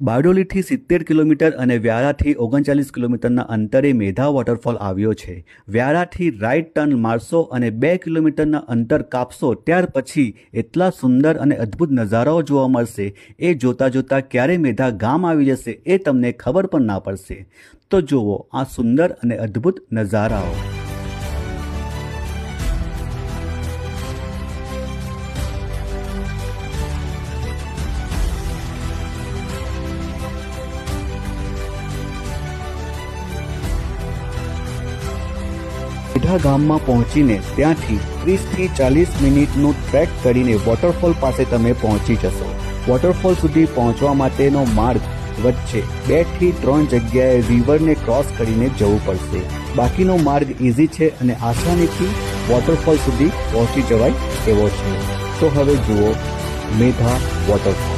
બારડોલીથી 70 kilometre અને વ્યારાથી 39 કિલોમીટરના અંતરે મેધા વોટરફોલ આવ્યો છે. વ્યારાથી રાઈટ ટર્ન મારશો અને 2 કિલોમીટરના અંતર કાપશો ત્યાર પછી એટલા સુંદર અને અદ્ભુત નજારાઓ જોવા મળશે. એ જોતાં જોતાં ક્યારે મેધા ગામ આવી જશે એ તમને ખબર પણ ના પડશે. તો જુઓ આ સુંદર અને અદ્ભુત નજારાઓ. મેધા ગામમાં પહોંચીને ત્યાંથી 30થી 40 મિનિટનું ટ્રેક કરીને વોટરફોલ પાસે તમે પહોંચી જશો. વોટરફોલ સુધી પહોંચવા માટેનો માર્ગ વચ્ચે 2 થી 3 જગ્યાએ રિવરને ક્રોસ કરીને જવું પડશે. બાકીનો માર્ગ ઇઝી છે અને આસાનીથી વોટરફોલ સુધી પહોંચી જવાય એવો છે. તો હવે જુઓ મેધા વોટરફોલ.